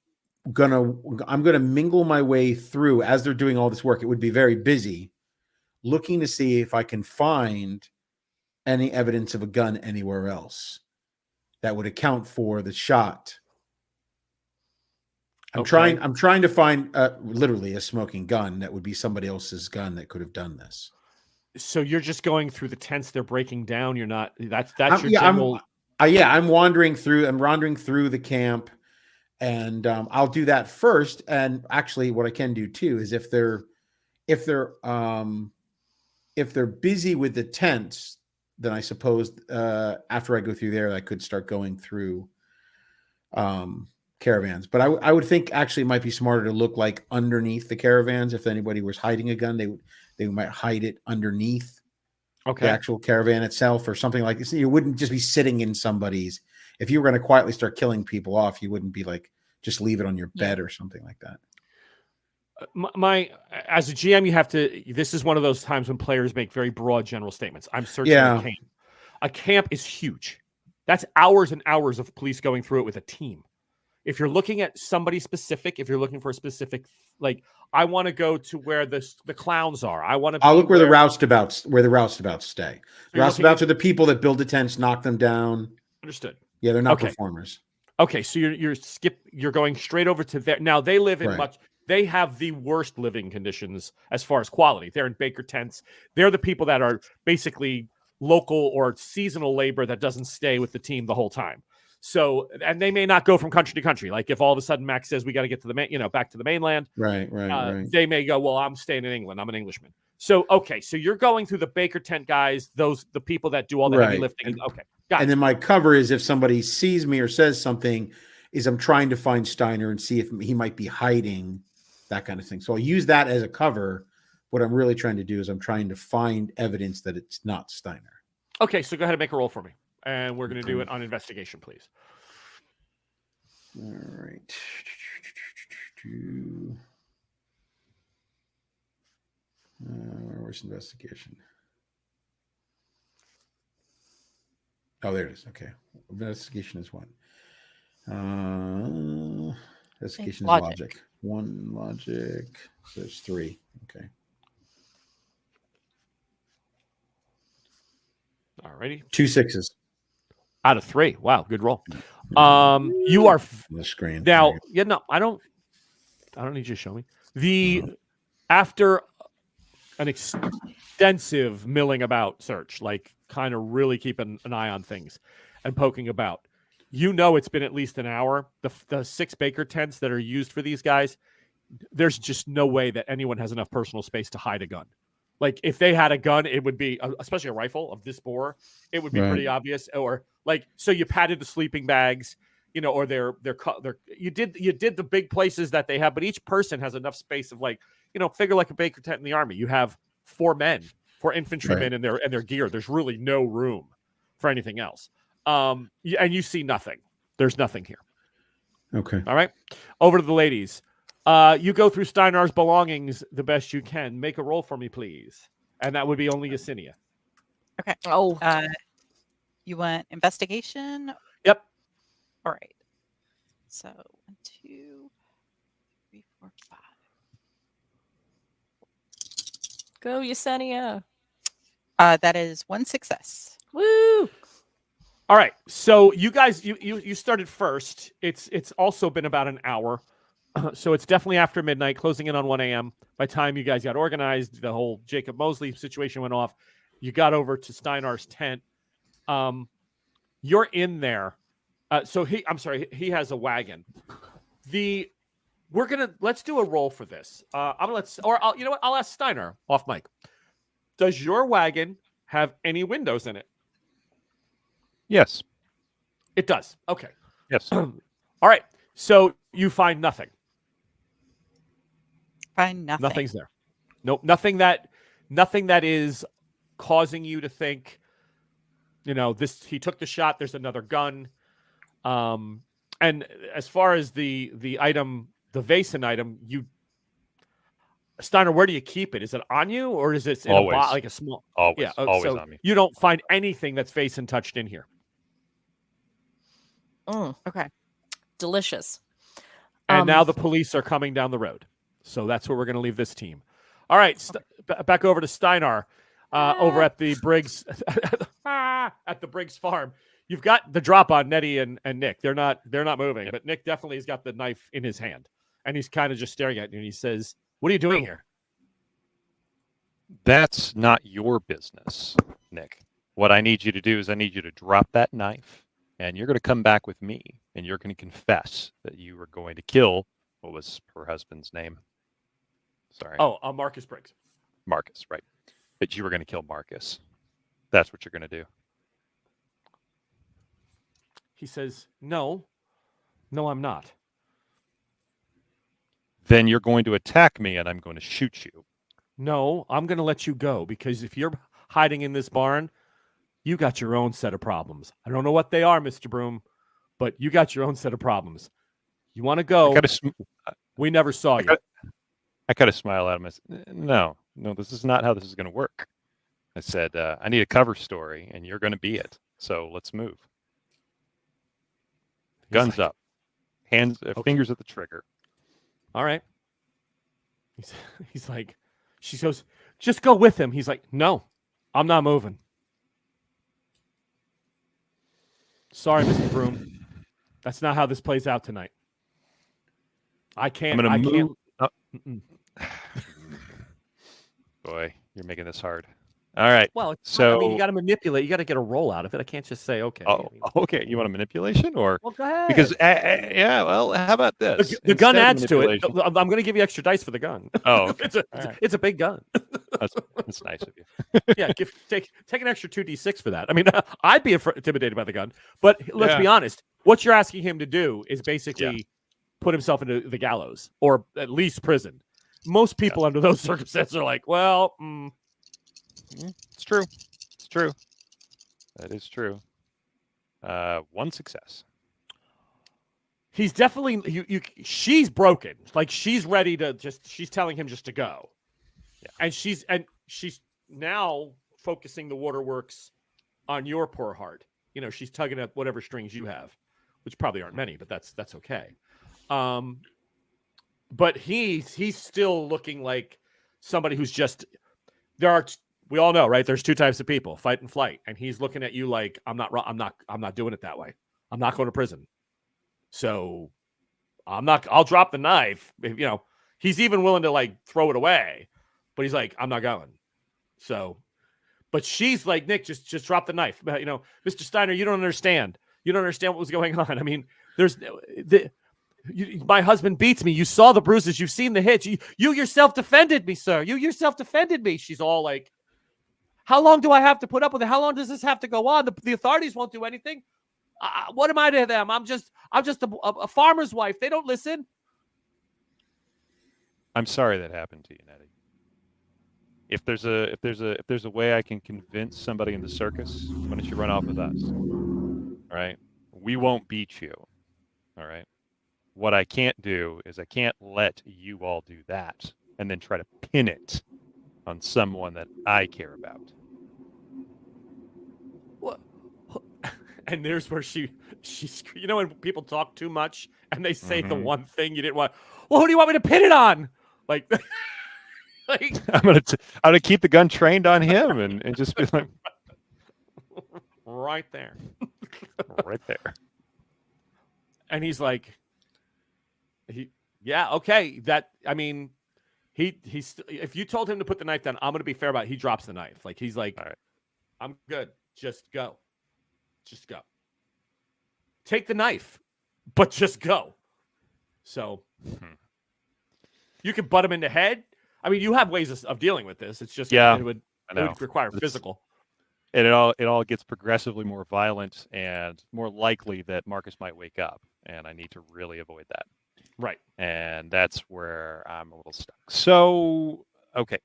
gonna mingle my way through as they're doing all this work. It would be very busy, looking to see if I can find any evidence of a gun anywhere else that would account for the shot. I'm Okay. trying to find literally a smoking gun that would be somebody else's gun that could have done this. So you're just going through the tents they're breaking down. You're not. That's your Yeah, general. I'm wandering through. I'm wandering through the camp, and I'll do that first. And actually, what I can do too is if they're busy with the tents, then I suppose after I go through there, I could start going through caravans. But I would think actually it might be smarter to look like underneath the caravans. If anybody was hiding a gun, they might hide it underneath the Okay. actual caravan itself or something like this. You wouldn't just be sitting in somebody's. If you were going to quietly start killing people off, you wouldn't be like just leave it on your bed or something like that. My as a GM, you have to. This is one of those times when players make very broad general statements. I'm searching Yeah. a camp. A camp is huge. That's hours and hours of police going through it with a team. If you're looking at somebody specific, if you're looking for a specific, like I want to go to where the clowns are. I want to. I'll look where the roustabouts stay. The you're roustabouts are the people that build the tents, knock them down. Understood. Yeah, they're not Okay. performers. Okay, so you're going straight over to there. Now they live in Right. they have the worst living conditions as far as quality. They're in Baker tents. They're the people that are basically local or seasonal labor that doesn't stay with the team the whole time. So, and they may not go from country to country. Like if all of a sudden Max says we got to get to the back to the mainland, Right. they may go, well, I'm staying in England. I'm an Englishman. So, okay, so you're going through the Baker tent guys, the people that do all the heavy lifting. Okay, got it. And then my cover is if somebody sees me or says something, is I'm trying to find Steiner and see if he might be hiding, that kind of thing. So I'll use that as a cover. What I'm really trying to do is I'm trying to find evidence that it's not Steiner. Okay, so go ahead and make a roll for me. And we're going to do it on investigation, please. All right. Where's investigation? Oh, there it is. Okay. Investigation is one. Investigation is logic. One logic. So there's three. Okay. Alrighty. 2 6s. Out of 3. Wow, good roll. You are On the screen. now. Yeah, no, I don't need you to show me. After an extensive milling about search, like kind of really keeping an eye on things and poking about, it's been at least an hour. The 6 Baker tents that are used for these guys, there's just no way that anyone has enough personal space to hide a gun. Like if they had a gun, it would be, especially a rifle of this bore, it would be pretty obvious. Or like, so you padded the sleeping bags, or you did the big places that they have, but each person has enough space of like, figure like a Baker tent in the army. You have 4 infantrymen and their gear. There's really no room for anything else. And you see nothing. There's nothing here. Okay. All right. Over to the ladies. You go through Steinar's belongings the best you can. Make a roll for me, please. And that would be only Yesenia. Okay. Oh, You want investigation? Yep. All right. So 1, 2, 3, 4, 5. go Yesenia. That is 1 success. Woo! All right. So you guys, you started first. It's also been about an hour. So it's definitely after midnight, closing in on 1 a.m. By the time you guys got organized, the whole Jacob Mosley situation went off. You got over to Steinar's tent. You're in there. He has a wagon. Let's do a roll for this. I'll ask Steiner off mic. Does your wagon have any windows in it? Yes. It does. Okay. Yes. All right. So you find nothing. Find nothing. Nothing's there. Nope. Nothing that is causing you to think, this, he took the shot. There's another gun. And as far as the item, the Vason item, Steiner, where do you keep it? Is it on you, or is it in Always. like a small? Always. Yeah. Always so on me. you don't find anything that's Vason touched in here. Okay. Delicious. And now the police are coming down the road. So that's where we're going to leave this team. All right. Back over to Steinar, over at the Briggs, at the Briggs farm. You've got the drop on Nettie and Nick. They're not moving, but Nick definitely has got the knife in his hand, and he's kind of just staring at you. And he says, "What are you doing here?" That's not your business, Nick. What I need you to do is I need you to drop that knife, and you're going to come back with me, and you're going to confess that you were going to kill, what was her husband's name? Sorry. Oh, Marcus Briggs. Marcus, right. That you were going to kill Marcus. That's what you're going to do. He says, No, I'm not. Then you're going to attack me, and I'm going to shoot you. No, I'm going to let you go, because if you're hiding in this barn, you got your own set of problems. I don't know what they are, Mr. Broom, but you got your own set of problems. You want to go? We never saw you. I kind of smile at him. I said, no, this is not how this is going to work. I said, I need a cover story, and you're going to be it. So let's move. Guns up. Hands, fingers at the trigger. All right. He's like, she goes, just go with him. He's like, no, I'm not moving. Sorry, Mr. Broom. That's not how this plays out tonight. I can't. Boy, you're making this hard. All right. Well, so you got to manipulate. You got to get a roll out of it. I can't just say, okay. Oh, okay. You want a manipulation, or well, go ahead. Because yeah. Well, how about this? The gun adds to it. I'm going to give you extra dice for the gun. Oh, okay. It's a big gun. That's nice of you. Yeah, take an extra 2d6 for that. I mean, I'd be intimidated by the gun, but let's be honest. What you're asking him to do is basically put himself into the gallows, or at least prison. Most people under those circumstances are like, well, it's true. It's true. That is true. One success. He's definitely she's broken. Like, she's ready to she's telling him just to go. Yeah. And she's now focusing the waterworks on your poor heart. She's tugging at whatever strings you have, which probably aren't many, but that's okay. But he's still looking like somebody who's just we all know, right? There's two types of people, fight and flight. And he's looking at you like, I'm not doing it that way. I'm not going to prison. So I'll drop the knife. He's even willing to like throw it away, but he's like, I'm not going. So, but she's like, Nick, just drop the knife. Mr. Steiner, you don't understand. You don't understand what was going on. I mean, my husband beats me. You saw the bruises. You've seen the hits. You yourself defended me, sir. You yourself defended me. She's all like, how long do I have to put up with it? How long does this have to go on? The authorities won't do anything. What am I to them? I'm just a farmer's wife. They don't listen. I'm sorry that happened to you, Nettie. If there's a way I can convince somebody in the circus, why don't you run off with us? All right, we won't beat you. All right. What I can't do is I can't let you all do that and then try to pin it on someone that I care about. What? And there's where she's, when people talk too much and they say the one thing you didn't want. Well, who do you want me to pin it on? Like, I'm gonna keep the gun trained on him and just be like, right there, right there. And he's like, okay. He's if you told him to put the knife down, I'm going to be fair about it. He drops the knife. Like, he's like, all right, I'm good. Just go. Take the knife, but just go. So you can butt him in the head. I mean, you have ways of dealing with this. It's just, it It would require physical. And it all gets progressively more violent and more likely that Marcus might wake up, and I need to really avoid that. Right. And that's where I'm a little stuck. So, okay.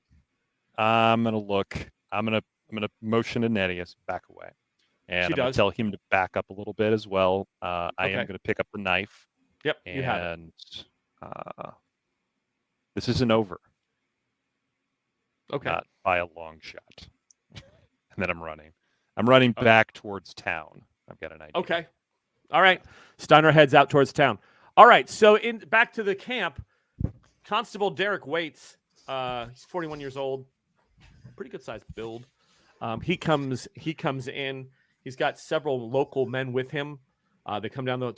I'm gonna motion to Nedius back away. And I'm gonna tell him to back up a little bit as well. I am gonna pick up the knife. Yep, you have it. And this isn't over. Okay. Not by a long shot. And then I'm running. I'm running back towards town. I've got an idea. Okay. All right. Steiner heads out towards town. All right. So back to the camp, Constable Derek Waits. He's 41 years old. Pretty good sized build. He comes in. He's got several local men with him. They come down the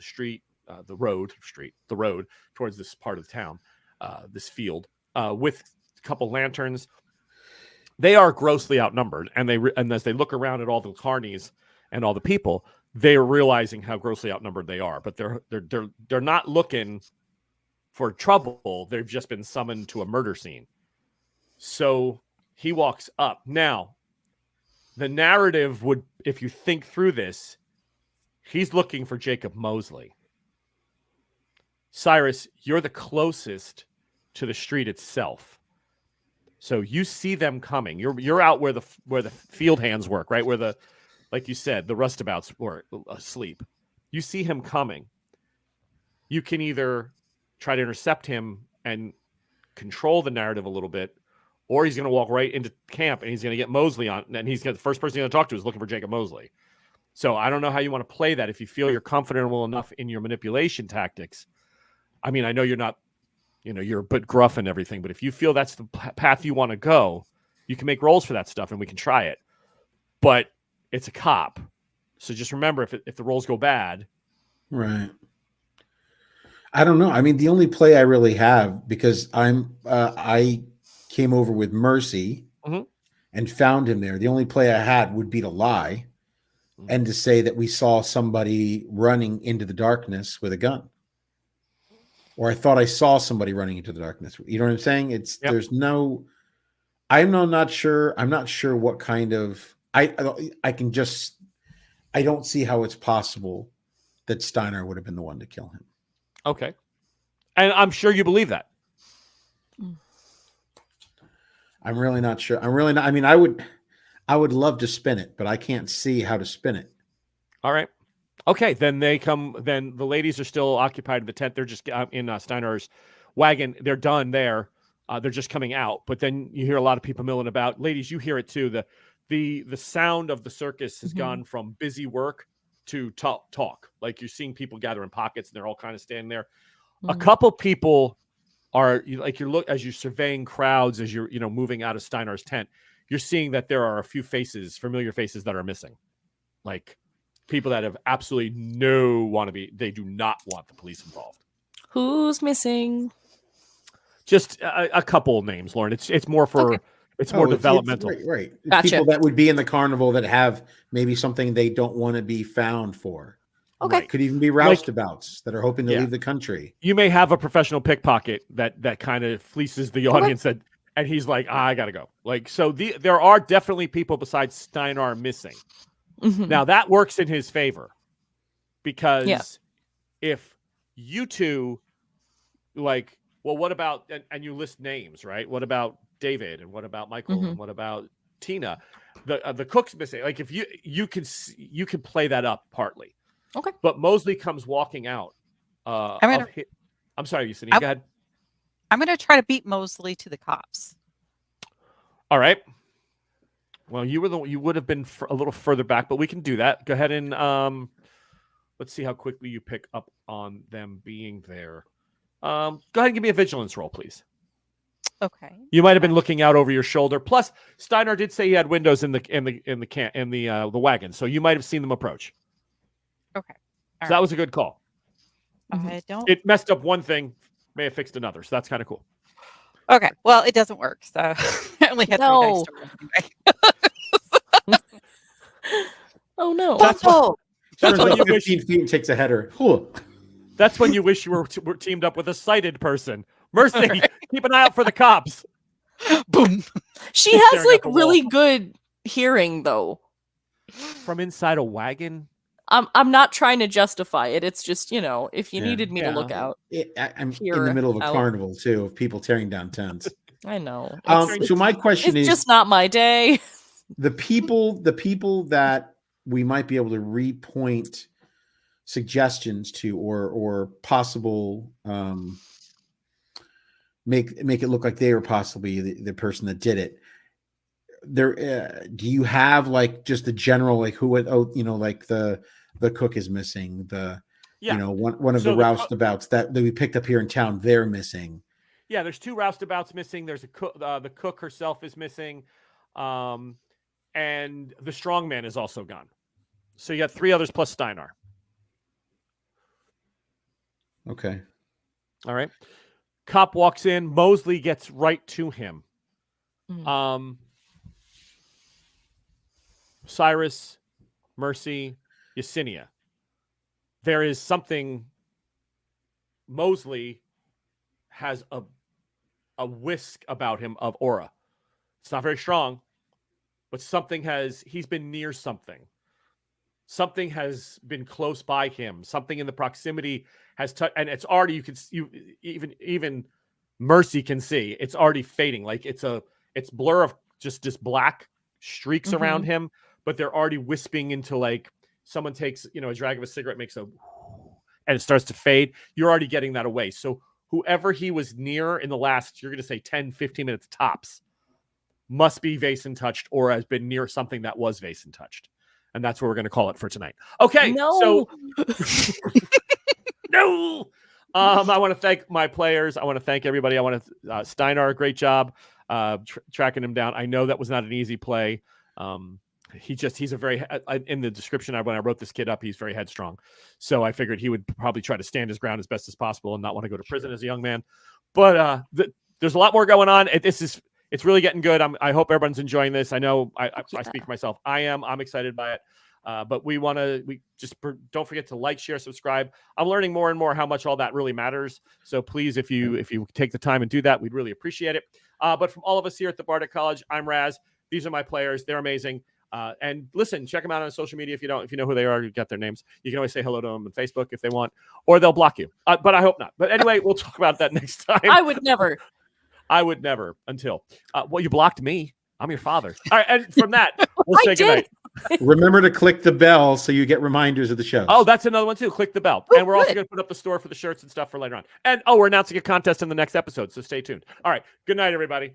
street, the road towards this part of the town, this field, with a couple lanterns. They are grossly outnumbered, and as they look around at all the carnies and all the people, they are realizing how grossly outnumbered they are. But they're not looking for trouble. They've just been summoned to a murder scene. So he walks up. Now, the narrative would, if you think through this, he's looking for Jacob Mosley. Cyrus, you're the closest to the street itself. So you see them coming. You're out where the field hands work, right? Where like you said, the rustabouts were asleep. You see him coming. You can either try to intercept him and control the narrative a little bit, or he's going to walk right into camp and he's going to get Mosley on, and the first person he's going to talk to is looking for Jacob Mosley. So I don't know how you want to play that. If you feel you're comfortable enough in your manipulation tactics, I mean, I know you're not. You're a bit gruff and everything, but if you feel that's the path you want to go, you can make rolls for that stuff and we can try it. But it's a cop. So just remember, if the rolls go bad. Right. I don't know. I mean, the only play I really have, because I came over with Mercy and found him there. The only play I had would be to lie and to say that we saw somebody running into the darkness with a gun. Or I thought I saw somebody running into the darkness. You know what I'm saying? I'm not sure what kind of, I don't see how it's possible that Steiner would have been the one to kill him. Okay. And I'm sure you believe that. I'm really not sure. I mean, I would love to spin it, but I can't see how to spin it. All right. Okay, then they come. Then the ladies are still occupied in the tent. They're just in Steiner's wagon. They're done there. They're just coming out. But then you hear a lot of people milling about. Ladies, you hear it too. The sound of the circus has gone from busy work to talk. Like you're seeing people gather in pockets, and they're all kind of standing there. A couple people are as you're surveying crowds as you're moving out of Steiner's tent. You're seeing that there are a few familiar faces that are missing, like. People that have absolutely they do not want the police involved. Who's missing? Just a couple of names, Lauren. It's more for it's more developmental. Right. Gotcha. People that would be in the carnival that have maybe something they don't want to be found for. Okay. Right. Could even be roustabouts that are hoping to leave the country. You may have a professional pickpocket that kind of fleeces the audience and he's like, I gotta go. Like, so there are definitely people besides Steiner missing. Now that works in his favor because if you two what about, and you list names, right? What about David and what about Michael and what about Tina? The cook's missing. Like if you can play that up partly. Okay. But Mosley comes walking out. I'm sorry, Yusini, go ahead. I'm going to try to beat Mosley to the cops. All right. Well, you would have been a little further back, but we can do that. Go ahead and let's see how quickly you pick up on them being there. Go ahead and give me a vigilance roll, please. Okay. You might have been looking out over your shoulder. Plus, Steiner did say he had windows in the wagon, so you might have seen them approach. Okay. So that was a good call. It messed up one thing, may have fixed another. So that's kind of cool. Okay. Well, it doesn't work. So I only had 3 dice to roll anyway. Oh no! That's when you 15 feet and takes a header. That's when you wish you were teamed up with a sighted person. Mercy, keep an eye out for the cops. Boom. She She's has staring like at the really wall. good hearing though. From inside a wagon. I'm not trying to justify it. It's just, if you Yeah. needed me to look out, I'm in hear the middle of a out. carnival too of people tearing down tents. I know. So my question It's is, just not my day. the people that we might be able to repoint suggestions to, or possible make it look like they were possibly the person that did it. There, do you have like just the general, like who would, like the cook is missing, one of So the roustabouts that we picked up here in town, they're missing. Yeah, there's 2 roustabouts missing. There's a cook. The cook herself is missing, and the strongman is also gone. So you got 3 others plus Steinar. Okay. All right. Cop walks in. Mosley gets right to him. Cyrus, Mercy, Yesenia. There is something. Mosley has a whisk about him of aura. It's not very strong, but he's been near something. Something has been close by him. Something in the proximity has touched, and it's already, even Mercy can see it's already fading. Like it's blur of just black streaks around him, but they're already wisping into like someone takes, a drag of a cigarette, makes a, and it starts to fade. You're already getting that away. So whoever he was near in the last, you're going to say 10, 15 minutes tops, must be Vaesen touched or has been near something that was Vaesen touched. And that's what we're going to call it for tonight. Okay. No. So no. I want to thank my players. I want to thank everybody. I want to Steinar, great job tracking him down. I know that was not an easy play. He's a very, in the description when I wrote this kid up, he's very headstrong. So I figured he would probably try to stand his ground as best as possible and not want to go to prison as a young man. But there's a lot more going on. It's really getting good. I hope everyone's enjoying this. I know I speak for myself. I'm excited by it. But don't forget to like, share, subscribe. I'm learning more and more how much all that really matters. So please, if you take the time and do that, we'd really appreciate it. But from all of us here at the Bardic College, I'm Raz. These are my players. They're amazing. And listen, check them out on social media. If you know who they are, you got their names. You can always say hello to them on Facebook if they want, or they'll block you. But I hope not. But anyway, we'll talk about that next time. I would never Until you blocked me. I'm your father. All right, and from that, we'll say goodnight. Remember to click the bell so you get reminders of the show. Oh, that's another one too. Click the bell. And we're also going to put up the store for the shirts and stuff for later on. And we're announcing a contest in the next episode, so stay tuned. All right, good night, everybody.